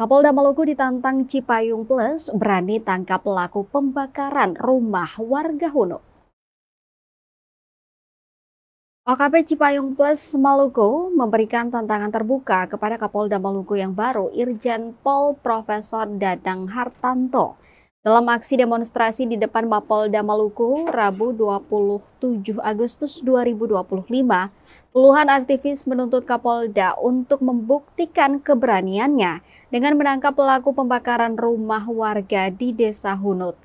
Kapolda Maluku ditantang Cipayung Plus berani tangkap pelaku pembakaran rumah warga Hunut. OKP Cipayung Plus Maluku memberikan tantangan terbuka kepada Kapolda Maluku yang baru, Irjen Pol Profesor Dadang Hartanto. Dalam aksi demonstrasi di depan Mapolda Maluku, Rabu 27 Agustus 2025, puluhan aktivis menuntut Kapolda untuk membuktikan keberaniannya dengan menangkap pelaku pembakaran rumah warga di Desa Hunut.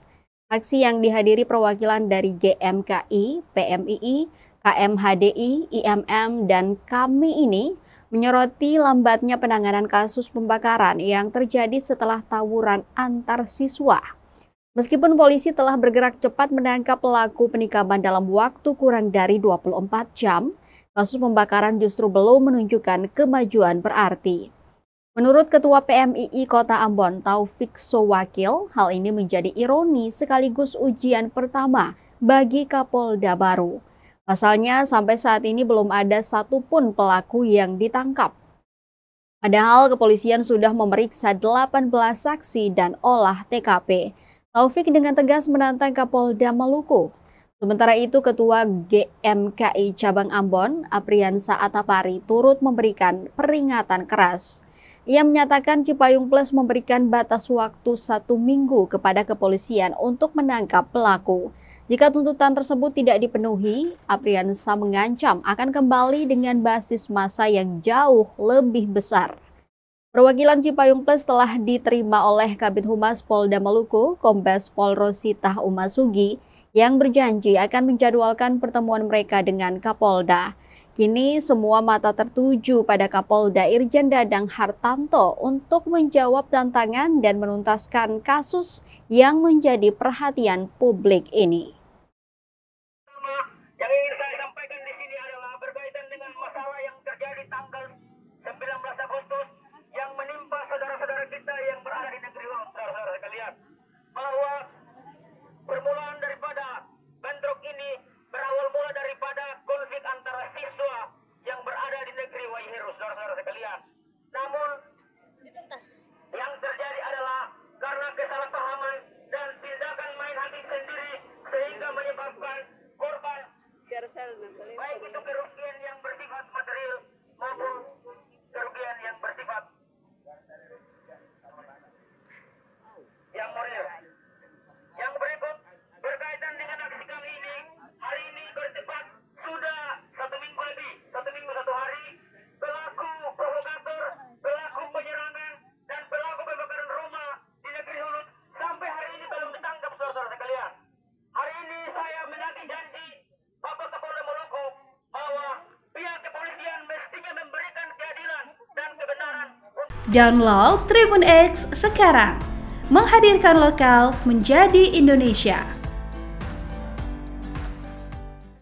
Aksi yang dihadiri perwakilan dari GMKI, PMII, KMHDI, IMM, dan KAMI ini menyoroti lambatnya penanganan kasus pembakaran yang terjadi setelah tawuran antar siswa. Meskipun polisi telah bergerak cepat menangkap pelaku penikaman dalam waktu kurang dari 24 jam, kasus pembakaran justru belum menunjukkan kemajuan berarti. Menurut Ketua PMII Kota Ambon, Taufik Sowakil, hal ini menjadi ironi sekaligus ujian pertama bagi Kapolda baru. Pasalnya, sampai saat ini belum ada satupun pelaku yang ditangkap. Padahal kepolisian sudah memeriksa 18 saksi dan olah TKP. Taufik dengan tegas menantang Kapolda Maluku. Sementara itu, Ketua GMKI Cabang Ambon, Apriansa Atapari, turut memberikan peringatan keras. Ia menyatakan Cipayung Plus memberikan batas waktu 1 minggu kepada kepolisian untuk menangkap pelaku. Jika tuntutan tersebut tidak dipenuhi, Apriansa mengancam akan kembali dengan basis massa yang jauh lebih besar. Perwakilan Cipayung Plus telah diterima oleh Kabid Humas Polda Maluku, Kombes Pol Rosita Umasugi, yang berjanji akan menjadwalkan pertemuan mereka dengan Kapolda. Kini semua mata tertuju pada Kapolda Irjen Dadang Hartanto untuk menjawab tantangan dan menuntaskan kasus yang menjadi perhatian publik ini. Yang ingin saya sampaikan di sini adalah berkaitan dengan masalah yang terjadi tanggal 19 Agustus yang menimpa saudara-saudara kita yang berada di negeri Hunut, saudara-saudara sekalian, bahwa permulaan daripada bentrok ini berawal mula daripada konflik antara siswa yang berada di negeri Waiheru, saudara-saudara sekalian. Namun yang terjadi adalah karena kesalahpahaman dan tindakan main hakim sendiri sehingga menyebabkan korban baik itu kerugian yang bersifat material maupun kerugian yang bersifat yang moral. Yang berikut berkaitan dengan aksi kami ini, hari ini bertepat sudah 1 minggu lebih, 1 minggu 1 hari, pelaku provokator, pelaku penyerangan, dan pelaku pembakaran rumah di negeri Hunut sampai hari ini belum ditangkap, saudara-saudara sekalian. Hari ini saya menagih janji Bapak Kapolda Maluku bahwa pihak kepolisian mestinya memberikan keadilan dan kebenaran. Download Tribun X sekarang, menghadirkan lokal menjadi Indonesia.